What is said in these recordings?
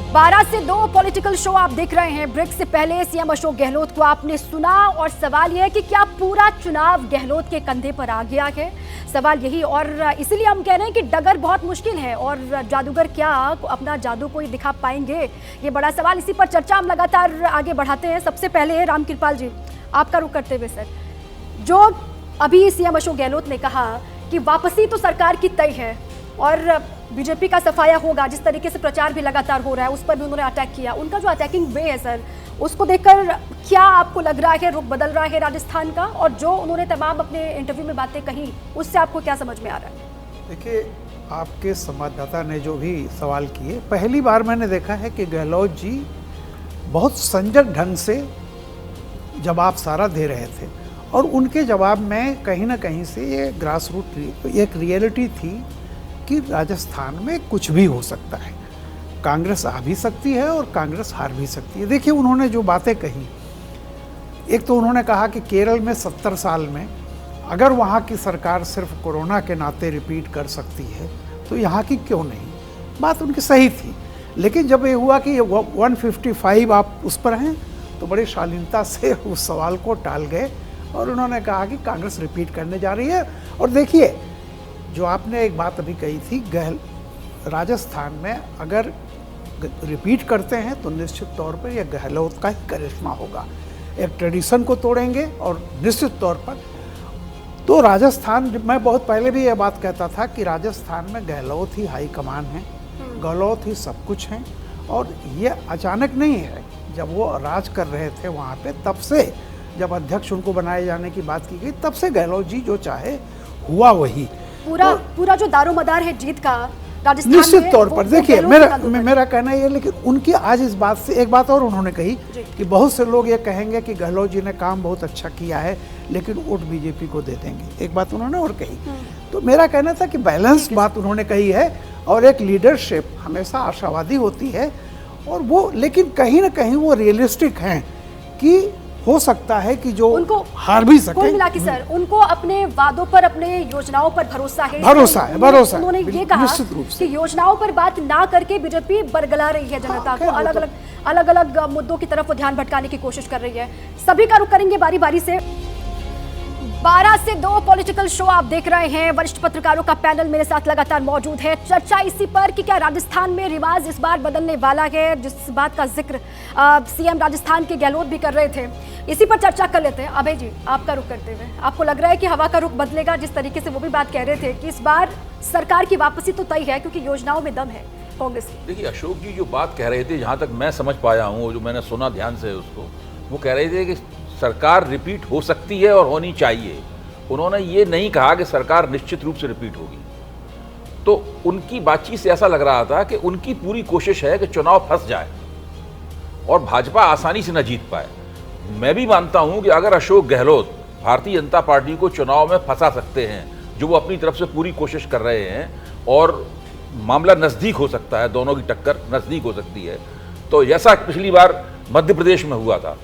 12 से 2 political show आप देख रहे हैं। ब्रेक से पहले सीएम अशोक गहलोत को आपने सुना और सवाल यह है कि क्या पूरा चुनाव गहलोत के कंधे पर आ गया है? सवाल यही, और इसीलिए हम कह रहे हैं कि डगर बहुत मुश्किल है और जादूगर क्या अपना जादू कोई दिखा पाएंगे, ये बड़ा सवाल। इसी पर चर्चा हम लगातार आगे बढ़ाते हैं। सबसे पहले रामकृपाल जी, आपका रुख करते हुए सर, जो अभी सीएम अशोक गहलोत ने कहा कि वापसी तो सरकार की तय है और बीजेपी का सफाया होगा, जिस तरीके से प्रचार भी लगातार हो रहा है उस पर भी उन्होंने अटैक किया। उनका जो अटैकिंग वे है सर, उसको देखकर क्या आपको लग रहा है रुख बदल रहा है राजस्थान का? और जो उन्होंने तमाम अपने इंटरव्यू में बातें कही उससे आपको क्या समझ में आ रहा है? देखिए, आपके संवाददाता ने जो भी सवाल किए, पहली बार मैंने देखा है कि गहलोत जी बहुत संजग ढंग से जवाब सारा दे रहे थे और उनके जवाब में कहीं ना कहीं से ये ग्रास रूट एक रियलिटी थी कि राजस्थान में कुछ भी हो सकता है। कांग्रेस आ भी सकती है और कांग्रेस हार भी सकती है। देखिए, उन्होंने जो बातें कही, एक तो उन्होंने कहा कि केरल में 70 साल में अगर वहाँ की सरकार सिर्फ कोरोना के नाते रिपीट कर सकती है तो यहाँ की क्यों नहीं। बात उनकी सही थी, लेकिन जब ये हुआ कि 155 आप उस पर हैं तो बड़ी शालीनता से उस सवाल को टाल गए और उन्होंने कहा कि कांग्रेस रिपीट करने जा रही है। और देखिए, जो आपने एक बात अभी कही थी, राजस्थान में अगर रिपीट करते हैं तो निश्चित तौर पर यह गहलोत का ही करिश्मा होगा। एक ट्रेडिशन को तोड़ेंगे और निश्चित तौर पर तो राजस्थान, मैं बहुत पहले भी यह बात कहता था कि राजस्थान में गहलोत ही हाई कमान है, गहलोत ही सब कुछ हैं। और ये अचानक नहीं है, जब वो राज कर रहे थे वहाँ पे, तब से जब अध्यक्ष उनको बनाए जाने की बात की गई, तब से गहलोत जी जो चाहे हुआ वही। पूरा जो दारोमदार है जीत का राजस्थान में, निश्चित तौर पर देखिए, मेरा कहना ये है, लेकिन उनकी आज इस बात से एक बात और उन्होंने कही कि बहुत से लोग ये कहेंगे कि गहलोत जी ने काम बहुत अच्छा किया है लेकिन वोट बीजेपी को दे देंगे। एक बात उन्होंने और कही। तो मेरा कहना था कि बैलेंस बात उन्होंने कही है और एक लीडरशिप हमेशा आशावादी होती है और वो, लेकिन कहीं ना कहीं वो रियलिस्टिक हैं कि हो सकता है कि जो उनको हार भी सके। कुल मिला के सर, उनको अपने वादों पर, अपने योजनाओं पर भरोसा है। उन्होंने ये कहा कि योजनाओं पर बात ना करके बीजेपी बरगला रही है जनता को, अलग अलग मुद्दों की तरफ वो ध्यान भटकाने की कोशिश कर रही है। सभी का रुख करेंगे बारी बारी से। 12 से 2 पॉलिटिकल शो आप देख रहे हैं। वरिष्ठ पत्रकारों का पैनल मेरे साथ लगातार मौजूद है। चर्चा इसी पर कि क्या राजस्थान में रिवाज इस बार बदलने वाला है, जिस बात का जिक्र सीएम राजस्थान के गहलोत भी कर रहे थे, इसी पर चर्चा कर लेते हैं। अभय जी, आपका रुख करते हुए, आपको लग रहा है कि हवा का रुख बदलेगा? जिस तरीके से वो भी बात कह रहे थे कि इस बार सरकार की वापसी तो तय है क्योंकि योजनाओं में दम है कांग्रेस की। देखिए, अशोक जी जो बात कह रहे थे, जहाँ तक मैं समझ पाया हूँ, जो मैंने सुना ध्यान से उसको, वो कह रहे थे कि सरकार रिपीट हो सकती है और होनी चाहिए। उन्होंने ये नहीं कहा कि सरकार निश्चित रूप से रिपीट होगी। तो उनकी बातचीत से ऐसा लग रहा था कि उनकी पूरी कोशिश है कि चुनाव फंस जाए और भाजपा आसानी से न जीत पाए। मैं भी मानता हूं कि अगर अशोक गहलोत भारतीय जनता पार्टी को चुनाव में फंसा सकते हैं, जो वो अपनी तरफ से पूरी कोशिश कर रहे हैं, और मामला नज़दीक हो सकता है, दोनों की टक्कर नज़दीक हो सकती है, तो जैसा पिछली बार मध्य प्रदेश में हुआ था,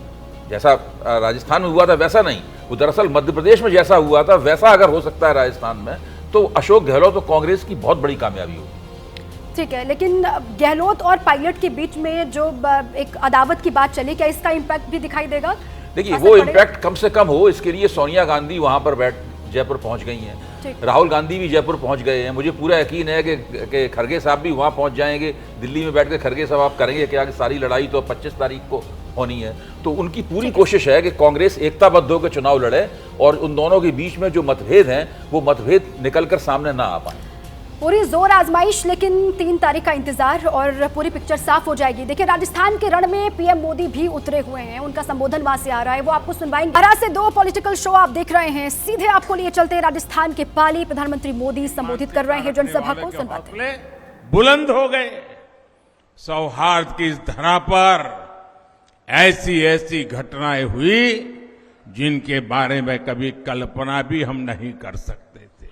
जैसा राजस्थान में हुआ था वैसा नहीं, वो दरअसल मध्य प्रदेश में जैसा हुआ था वैसा अगर हो सकता है राजस्थान में, तो अशोक गहलोत और कांग्रेस की बहुत बड़ी कामयाबी होगी। ठीक है, लेकिन गहलोत और पायलट के बीच में जो एक अदावत की बात चली, क्या इसका इम्पैक्ट भी दिखाई देगा? देखिए, वो इम्पैक्ट कम से कम हो, इसके लिए सोनिया गांधी वहां पर जयपुर पहुंच गई हैं, राहुल गांधी भी जयपुर पहुंच गए हैं। मुझे पूरा यकीन है कि खड़गे साहब भी वहां पहुंच जाएंगे। दिल्ली में बैठ के खड़गे साहब आप करेंगे क्या कि सारी लड़ाई तो 25 तारीख को होनी है। तो उनकी पूरी कोशिश है कि कांग्रेस एकताबद्ध होकर चुनाव लड़े और उन दोनों के बीच में जो मतभेद हैं वो मतभेद निकलकर सामने ना आ पाए। पूरी जोर आजमाइश, लेकिन 3 तारीख का इंतजार और पूरी पिक्चर साफ हो जाएगी। देखिए, राजस्थान के रण में पीएम मोदी भी उतरे हुए हैं, उनका संबोधन वहां से आ रहा है, वो आपको सुनवाएंगे। 12 से 2 पॉलिटिकल शो आप देख रहे हैं। सीधे आपको लिए चलते हैं राजस्थान के पाली। प्रधानमंत्री मोदी संबोधित कर रहे हैं जनसभा को, सुनवाते हैं। बुलंद हो गए, सौहार्द की इस धरा पर ऐसी ऐसी घटनाएं हुई जिनके बारे में कभी कल्पना भी हम नहीं कर सकते थे।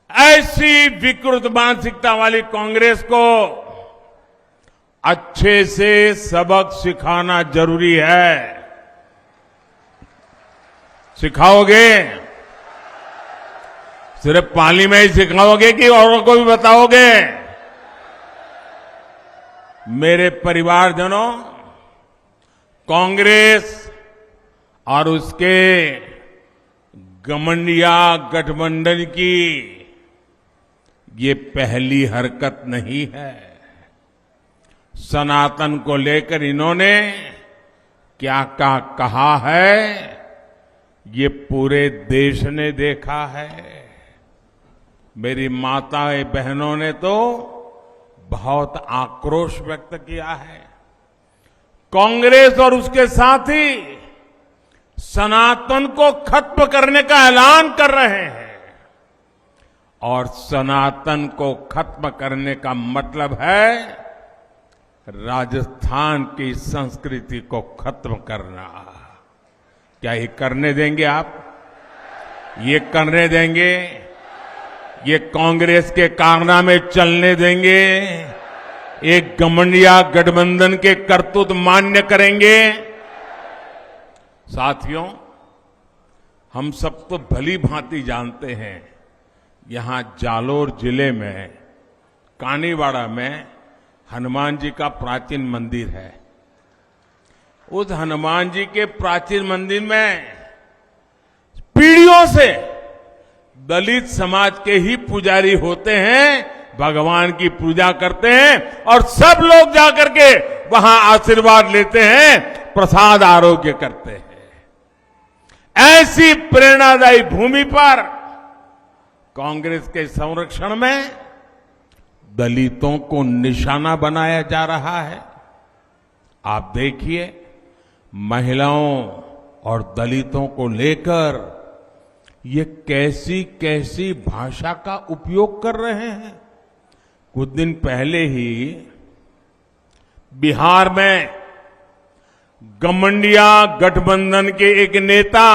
ऐसी विकृत मानसिकता वाली कांग्रेस को अच्छे से सबक सिखाना जरूरी है। सिखाओगे? सिर्फ पाली में ही सिखाओगे कि औरों को भी बताओगे? मेरे परिवारजनों, कांग्रेस और उसके घमंडिया गठबंधन की ये पहली हरकत नहीं है। सनातन को लेकर इन्होंने क्या क्या कहा है, ये पूरे देश ने देखा है। मेरी माताएं बहनों ने तो बहुत आक्रोश व्यक्त किया है। कांग्रेस और उसके साथी सनातन को खत्म करने का ऐलान कर रहे हैं, और सनातन को खत्म करने का मतलब है राजस्थान की संस्कृति को खत्म करना। क्या ये करने देंगे आप? ये करने देंगे? ये कांग्रेस के कारनामे चलने देंगे? एक घमंडिया गठबंधन के करतूत मान्य करेंगे? साथियों, हम सब तो भली भांति जानते हैं, यहां जालोर जिले में कानीवाड़ा में हनुमान जी का प्राचीन मंदिर है। उस हनुमान जी के प्राचीन मंदिर में पीढ़ियों से दलित समाज के ही पुजारी होते हैं, भगवान की पूजा करते हैं और सब लोग जाकर के वहां आशीर्वाद लेते हैं, प्रसाद आरोग्य करते हैं। ऐसी प्रेरणादायी भूमि पर कांग्रेस के संरक्षण में दलितों को निशाना बनाया जा रहा है। आप देखिए, महिलाओं और दलितों को लेकर ये कैसी कैसी भाषा का उपयोग कर रहे हैं। कुछ दिन पहले ही बिहार में घमंडिया गठबंधन के एक नेता,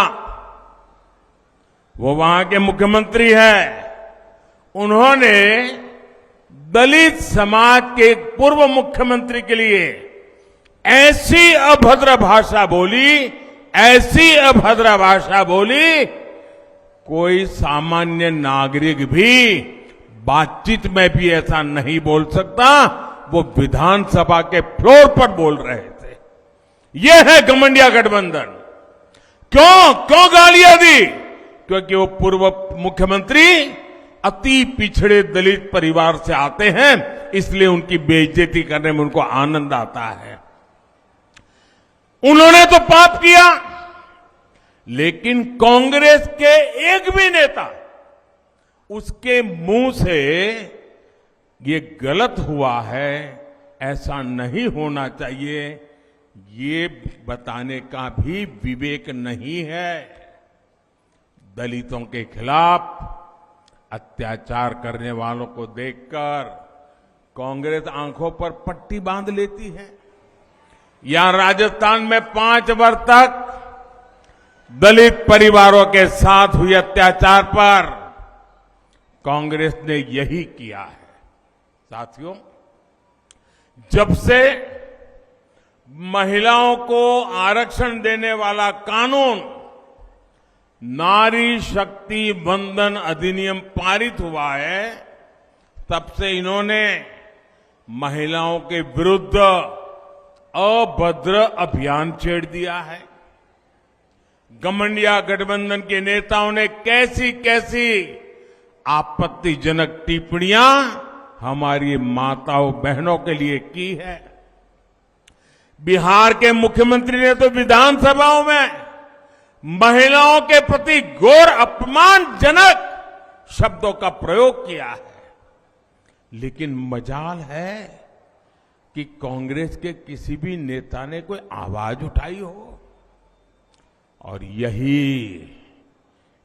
वो वहां के मुख्यमंत्री हैं, उन्होंने दलित समाज के एक पूर्व मुख्यमंत्री के लिए ऐसी अभद्र भाषा बोली, ऐसी अभद्र भाषा बोली, कोई सामान्य नागरिक भी बातचीत में भी ऐसा नहीं बोल सकता। वो विधानसभा के फ्लोर पर बोल रहे थे। ये है घमंडिया गठबंधन। क्यों गालियां दी? क्योंकि वो पूर्व मुख्यमंत्री अति पिछड़े दलित परिवार से आते हैं, इसलिए उनकी बेइज्जती करने में उनको आनंद आता है। उन्होंने तो पाप किया, लेकिन कांग्रेस के एक भी नेता उसके मुंह से ये गलत हुआ है, ऐसा नहीं होना चाहिए, ये बताने का भी विवेक नहीं है। दलितों के खिलाफ अत्याचार करने वालों को देखकर कांग्रेस आंखों पर पट्टी बांध लेती है। यहां राजस्थान में 5 वर्ष तक दलित परिवारों के साथ हुए अत्याचार पर कांग्रेस ने यही किया है। साथियों, जब से महिलाओं को आरक्षण देने वाला कानून नारी शक्ति वंदन अधिनियम पारित हुआ है, तब से इन्होंने महिलाओं के विरुद्ध अभद्र अभियान छेड़ दिया है। घमंडिया गठबंधन के नेताओं ने कैसी कैसी आपत्तिजनक टिप्पणियां हमारी माताओं बहनों के लिए की है। बिहार के मुख्यमंत्री ने तो विधानसभाओं में महिलाओं के प्रति घोर अपमानजनक शब्दों का प्रयोग किया है। लेकिन मजाल है कि कांग्रेस के किसी भी नेता ने कोई आवाज उठाई हो, और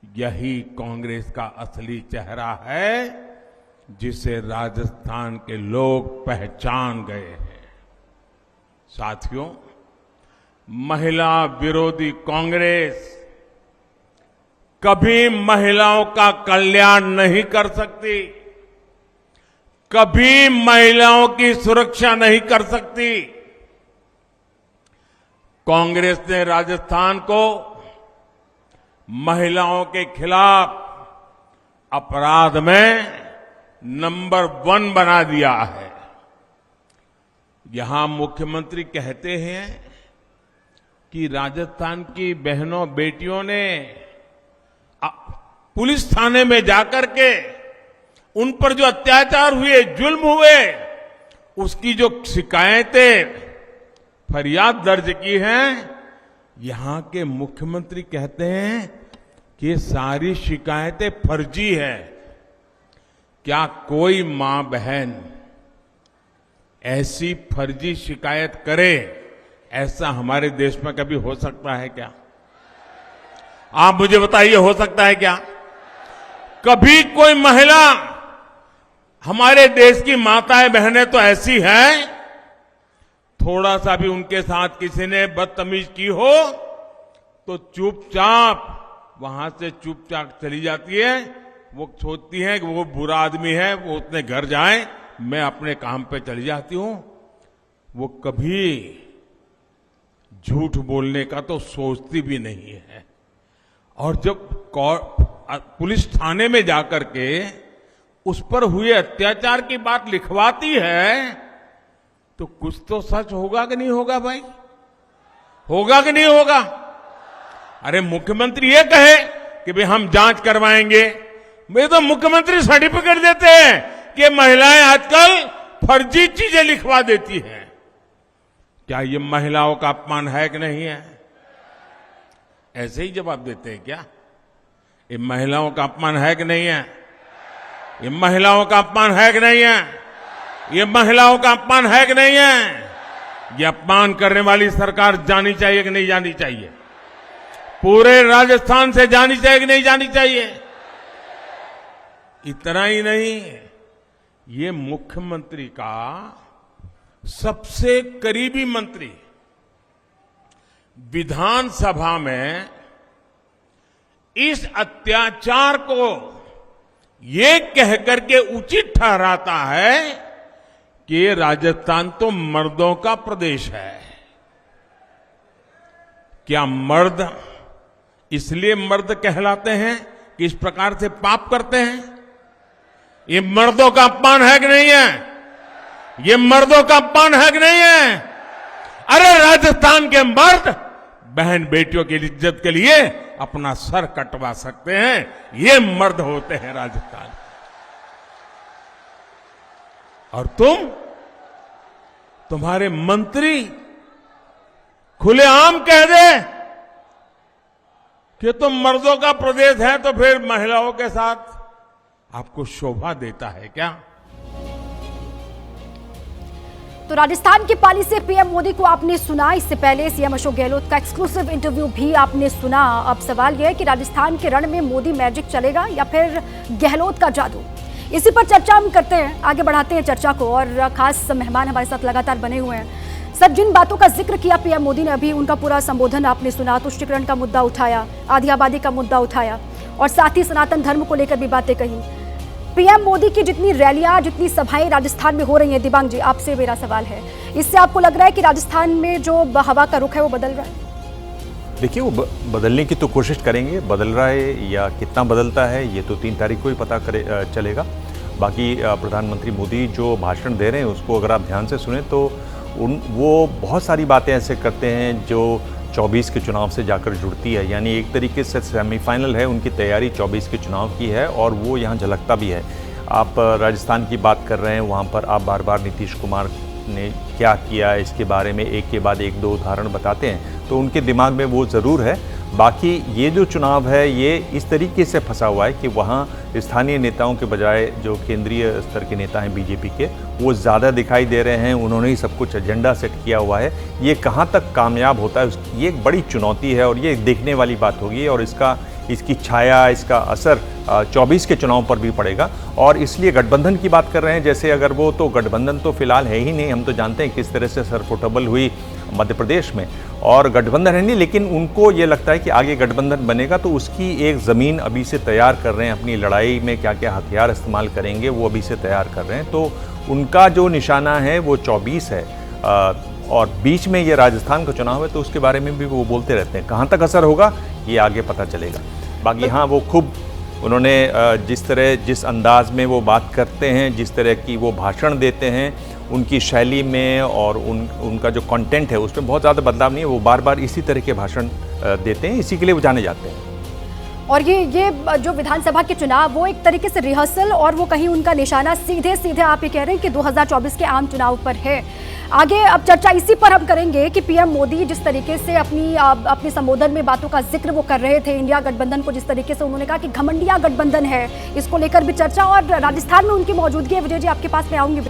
यही कांग्रेस का असली चेहरा है, जिसे राजस्थान के लोग पहचान गए हैं। साथियों, महिला विरोधी कांग्रेस कभी महिलाओं का कल्याण नहीं कर सकती, कभी महिलाओं की सुरक्षा नहीं कर सकती। कांग्रेस ने राजस्थान को महिलाओं के खिलाफ अपराध में नंबर 1 बना दिया है। यहां मुख्यमंत्री कहते हैं कि राजस्थान की बहनों बेटियों ने पुलिस थाने में जाकर के उन पर जो अत्याचार हुए, जुल्म हुए, उसकी जो शिकायतें, फरियाद दर्ज की हैं, यहां के मुख्यमंत्री कहते हैं कि ये सारी शिकायतें फर्जी है। क्या कोई मां बहन ऐसी फर्जी शिकायत करे, ऐसा हमारे देश में कभी हो सकता है क्या? आप मुझे बताइए, हो सकता है क्या? कभी कोई महिला, हमारे देश की माताएं बहनें तो ऐसी हैं, थोड़ा सा भी उनके साथ किसी ने बदतमीज की हो तो चुपचाप वहां से चुपचाप चली जाती है। वो सोचती है कि वो बुरा आदमी है, वो अपने घर जाए, मैं अपने काम पे चली जाती हूं। वो कभी झूठ बोलने का तो सोचती भी नहीं है। और जब पुलिस थाने में जाकर के उस पर हुए अत्याचार की बात लिखवाती है, तो कुछ तो सच होगा कि नहीं होगा भाई? होगा कि नहीं होगा? अरे मुख्यमंत्री ये कहे कि भाई हम जांच करवाएंगे, वे तो मुख्यमंत्री सर्टिफिकेट देते हैं कि महिलाएं आजकल फर्जी चीजें लिखवा देती हैं। क्या ये महिलाओं का अपमान है कि नहीं है? ऐसे ही जवाब देते हैं क्या? ये महिलाओं का अपमान है कि नहीं है? ये महिलाओं का अपमान है कि नहीं है? ये महिलाओं का अपमान है कि नहीं है? ये अपमान करने वाली सरकार जानी चाहिए कि नहीं जानी चाहिए? पूरे राजस्थान से जानी चाहिए कि नहीं जानी चाहिए? इतना ही नहीं, ये मुख्यमंत्री का सबसे करीबी मंत्री विधानसभा में इस अत्याचार को ये कहकर के उचित ठहराता है कि राजस्थान तो मर्दों का प्रदेश है। क्या मर्द इसलिए मर्द कहलाते हैं कि इस प्रकार से पाप करते हैं? ये मर्दों का अपमान है कि नहीं है? ये मर्दों का अपमान है कि नहीं है? अरे राजस्थान के मर्द बहन बेटियों की इज्जत के लिए अपना सर कटवा सकते हैं, ये मर्द होते हैं राजस्थान। और तुम्हारे मंत्री खुलेआम कह दे कि तुम मर्दों का प्रदेश है, तो फिर महिलाओं के साथ आपको शोभा देता है क्या? तो राजस्थान की पाली से पीएम मोदी को आपने सुना, इससे पहले सीएम अशोक गहलोत का एक्सक्लूसिव इंटरव्यू भी आपने सुना। अब सवाल यह है कि राजस्थान के रण में मोदी मैजिक चलेगा या फिर गहलोत का जादू? इसी पर चर्चा हम करते हैं, आगे बढ़ाते हैं चर्चा को। और खास मेहमान हमारे साथ लगातार बने हुए हैं। सर, जिन बातों का जिक्र किया पीएम मोदी ने, अभी उनका पूरा संबोधन आपने सुना, तुष्टीकरण का मुद्दा उठाया, आधी आबादी का मुद्दा उठाया और साथ ही सनातन धर्म को लेकर भी बातें कही। पीएम मोदी की जितनी रैलियां, जितनी सभाएं राजस्थान में हो रही हैं, दिबांग जी आपसे मेरा सवाल है, इससे आपको लग रहा है कि राजस्थान में जो हवा का रुख है वो बदल रहा है? देखिए, वो बदलने की तो कोशिश करेंगे, बदल रहा है या कितना बदलता है ये तो 3 तारीख को ही पता चलेगा। बाकी प्रधानमंत्री मोदी जो भाषण दे रहे हैं उसको अगर आप ध्यान से सुने तो वो बहुत सारी बातें ऐसे करते हैं जो 24 के चुनाव से जाकर जुड़ती है। यानी एक तरीके से सेमीफाइनल है, उनकी तैयारी 24 के चुनाव की है और वो यहाँ झलकता भी है। आप राजस्थान की बात कर रहे हैं, वहाँ पर आप बार बार नीतीश कुमार ने क्या किया इसके बारे में एक के बाद एक 2 उदाहरण बताते हैं, तो उनके दिमाग में वो ज़रूर है। बाकी ये जो चुनाव है ये इस तरीके से फंसा हुआ है कि वहाँ स्थानीय नेताओं के बजाय जो केंद्रीय स्तर के नेता हैं बीजेपी के, वो ज़्यादा दिखाई दे रहे हैं। उन्होंने ही सब कुछ एजेंडा सेट किया हुआ है। ये कहाँ तक कामयाब होता है ये एक बड़ी चुनौती है और ये देखने वाली बात होगी और इसकी छाया, इसका असर 24 के चुनाव पर भी पड़ेगा। और इसलिए गठबंधन की बात कर रहे हैं, जैसे अगर वो तो गठबंधन तो फिलहाल है ही नहीं। हम तो जानते हैं किस तरह से सरफुटबल हुई मध्य प्रदेश में और गठबंधन है नहीं, लेकिन उनको ये लगता है कि आगे गठबंधन बनेगा तो उसकी एक ज़मीन अभी से तैयार कर रहे हैं। अपनी लड़ाई में क्या क्या हथियार इस्तेमाल करेंगे वो अभी से तैयार कर रहे हैं। तो उनका जो निशाना है वो 24 है और बीच में ये राजस्थान का चुनाव है, तो उसके बारे में भी वो बोलते रहते हैं। कहाँ तक असर होगा ये आगे पता चलेगा। बाकी हाँ, वो खूब उन्होंने जिस अंदाज में वो बात करते हैं, जिस तरह की वो भाषण देते हैं, उनकी शैली में और उनका जो कंटेंट है उसमें बहुत ज़्यादा बदलाव नहीं है। वो बार बार इसी तरह के भाषण देते हैं, इसी के लिए वो जाने जाते हैं। और ये जो विधानसभा के चुनाव वो एक तरीके से रिहर्सल और वो कहीं उनका निशाना सीधे सीधे आप ये कह रहे हैं कि 2024 के आम चुनाव पर है। आगे अब चर्चा इसी पर हम करेंगे कि पीएम मोदी जिस तरीके से अपने संबोधन में बातों का जिक्र वो कर रहे थे, इंडिया गठबंधन को जिस तरीके से उन्होंने कहा कि घमंडिया गठबंधन है, इसको लेकर भी चर्चा। और राजस्थान में उनकी मौजूदगी है। विजय जी आपके पास में आऊंगी।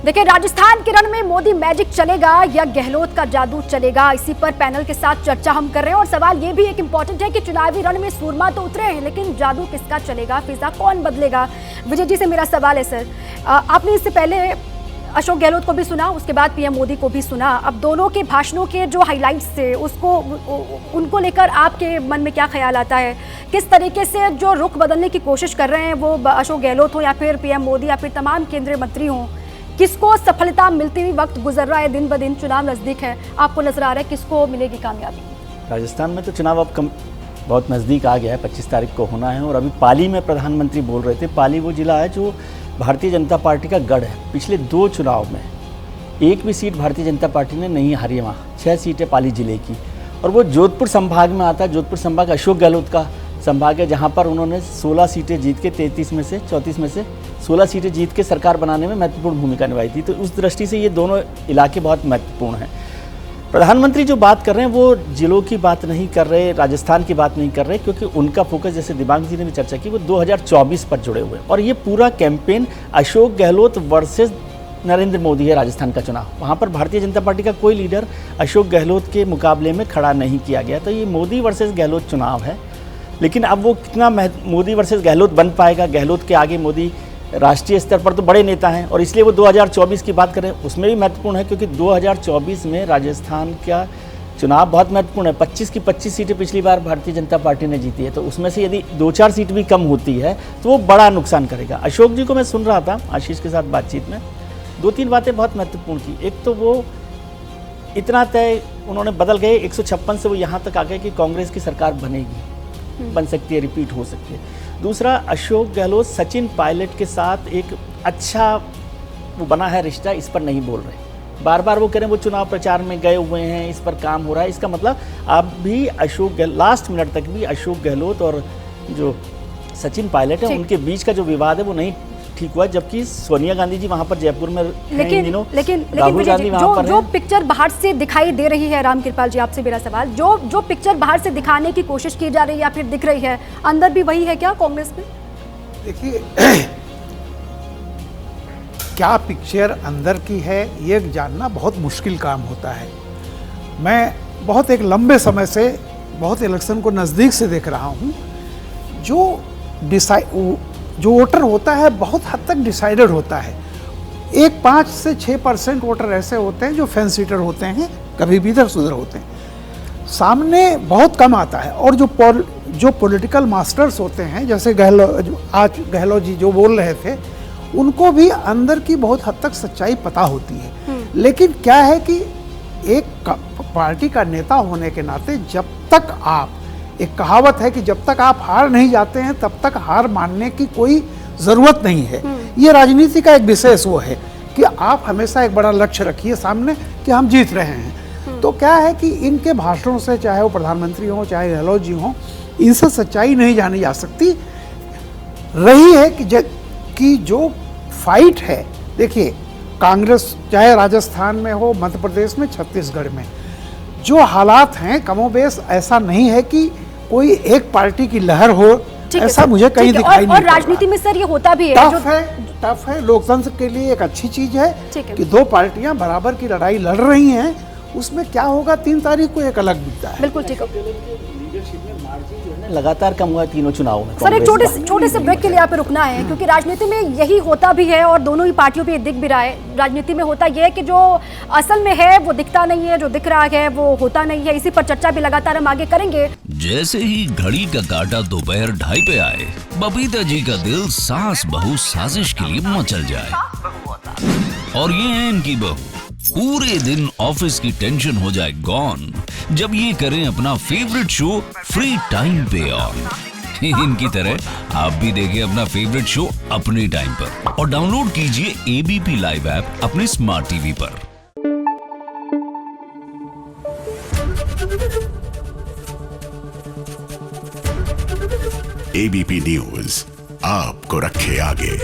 देखिए, राजस्थान के रण में मोदी मैजिक चलेगा या गहलोत का जादू चलेगा, इसी पर पैनल के साथ चर्चा हम कर रहे हैं। और सवाल ये भी एक इंपॉर्टेंट है कि चुनावी रण में सूरमा तो उतरे हैं, लेकिन जादू किसका चलेगा, फिजा कौन बदलेगा। विजय जी से मेरा सवाल है सर, आपने इससे पहले अशोक गहलोत को भी सुना, उसके बाद पीएम मोदी को भी सुना। अब दोनों के भाषणों के जो हाइलाइट्स थे उनको लेकर आपके मन में क्या ख्याल आता है? किस तरीके से जो रुख बदलने की कोशिश कर रहे हैं वो अशोक गहलोत हो या फिर पीएम मोदी या फिर तमाम केंद्रीय मंत्री हों, किसको सफलता मिलती हुई वक्त गुजर रहा है, दिन ब दिन चुनाव नज़दीक है, आपको नजर आ रहा है किसको मिलेगी कामयाबी? राजस्थान में तो चुनाव अब बहुत नज़दीक आ गया है, 25 तारीख को होना है। और अभी पाली में प्रधानमंत्री बोल रहे थे, पाली वो जिला है जो भारतीय जनता पार्टी का गढ़ है। पिछले 2 चुनाव में एक भी सीट भारतीय जनता पार्टी ने नहीं हारी है। वहाँ 6 सीटें पाली जिले की, और वो जोधपुर संभाग में आता है। जोधपुर संभाग अशोक गहलोत का संभाग है, जहाँ पर उन्होंने 16 सीटें जीत के 34 में से 16 सीटें जीत के सरकार बनाने में महत्वपूर्ण भूमिका निभाई थी। तो उस दृष्टि से ये दोनों इलाके बहुत महत्वपूर्ण हैं। प्रधानमंत्री जो बात कर रहे हैं वो जिलों की बात नहीं कर रहे, राजस्थान की बात नहीं कर रहे, क्योंकि उनका फोकस, जैसे दिबांग जी ने भी चर्चा की, वो 2024 पर जुड़े हुए हैं। और ये पूरा कैंपेन अशोक गहलोत वर्सेस नरेंद्र मोदी है। राजस्थान का चुनाव, वहाँ पर भारतीय जनता पार्टी का कोई लीडर अशोक गहलोत के मुकाबले में खड़ा नहीं किया गया। तो ये मोदी वर्सेस गहलोत चुनाव है। लेकिन अब वो कितना मोदी वर्सेस गहलोत बन पाएगा, गहलोत के आगे मोदी राष्ट्रीय स्तर पर तो बड़े नेता हैं, और इसलिए वो 2024 की बात करें उसमें भी महत्वपूर्ण है, क्योंकि 2024 में राजस्थान का चुनाव बहुत महत्वपूर्ण है। 25 की 25 सीटें पिछली बार भारतीय जनता पार्टी ने जीती है, तो उसमें से यदि 2-4 सीट भी कम होती है तो वो बड़ा नुकसान करेगा। अशोक जी को मैं सुन रहा था आशीष के साथ बातचीत में, 2-3 बातें बहुत महत्वपूर्ण थी। एक तो वो इतना तय उन्होंने बदल गए, 156 से वो यहाँ तक आ गए कि कांग्रेस की सरकार बनेगी, बन सकती है, रिपीट हो सकती है। दूसरा, अशोक गहलोत सचिन पायलट के साथ एक अच्छा वो बना है रिश्ता, इस पर नहीं बोल रहे। बार बार वो कह रहे हैं वो चुनाव प्रचार में गए हुए हैं, इस पर काम हो रहा है। इसका मतलब अब भी लास्ट मिनट तक भी अशोक गहलोत और जो सचिन पायलट है उनके बीच का जो विवाद है वो नहीं ठीक हुआ। जबकि सोनिया गांधी जी वहां पर जयपुर में लेकिन राहुल गांधी वहां पर जो पिक्चर बाहर से दिखाई दे रही है, राम कृपाल जी आपसे मेरा सवाल, जो पिक्चर बाहर से दिखाने की कोशिश की जा रही है या फिर दिख रही है, अंदर भी वही है क्या कांग्रेस में? देखिए, क्या पिक्चर अंदर की है ये जानना बहुत मुश्किल काम होता है। मैं बहुत एक लंबे समय से बहुत इलेक्शन को नज़दीक से देख रहा हूँ। जो वोटर होता है बहुत हद तक डिसाइडेड होता है। 5 से 6% वोटर ऐसे होते हैं जो फैंस सीटर होते हैं, कभी भी इधर उधर होते हैं, सामने बहुत कम आता है। और जो पॉलिटिकल मास्टर्स होते हैं, जैसे आज गहलोत जी जो बोल रहे थे, उनको भी अंदर की बहुत हद तक सच्चाई पता होती है। लेकिन क्या है कि एक पार्टी का नेता होने के नाते जब तक आप, एक कहावत है कि जब तक आप हार नहीं जाते हैं तब तक हार मानने की कोई ज़रूरत नहीं है। ये राजनीति का एक विशेष वो है कि आप हमेशा एक बड़ा लक्ष्य रखिए सामने कि हम जीत रहे हैं। तो क्या है कि इनके भाषणों से, चाहे वो प्रधानमंत्री हों चाहे गहलोत जी हों, इनसे सच्चाई नहीं जानी जा सकती। रही है कि जो फाइट है, देखिए कांग्रेस चाहे राजस्थान में हो, मध्य प्रदेश में, छत्तीसगढ़ में, जो हालात हैं कमोबेश ऐसा नहीं है कि कोई एक पार्टी की लहर हो, ऐसा मुझे कहीं दिखाई नहीं। और राजनीति में सर ये होता भी है, टफ है। लोकतंत्र के लिए एक अच्छी चीज है कि 2 पार्टियां बराबर की लड़ाई लड़ रही हैं। उसमें क्या होगा 3 तारीख को एक अलग दिखता है। बिल्कुल ठीक है। लगातार कम हुआ है तीनों चुनावों में। सर एक छोटे से ब्रेक के लिए यहाँ पे रुकना है, क्योंकि राजनीति में यही होता भी है और दोनों ही पार्टियों पे दिख भी रहा है। राजनीति में होता यह है कि जो असल में है वो दिखता नहीं है, जो दिख रहा है वो होता नहीं है। इसी पर चर्चा भी लगातार हम आगे करेंगे। जैसे ही घड़ी का काटा दोपहर 2:30 पे आए, बबीता जी का दिल सास बहू साजिश के लिए मचल जाए। और ये है इनकी बहू, पूरे दिन ऑफिस की टेंशन हो जाए गॉन जब ये करें अपना फेवरेट शो फ्री टाइम पे ऑन। इनकी तरह आप भी देखिए अपना फेवरेट शो अपने टाइम पर और डाउनलोड कीजिए एबीपी लाइव ऐप अपने स्मार्ट टीवी पर। एबीपी न्यूज आपको रखे आगे।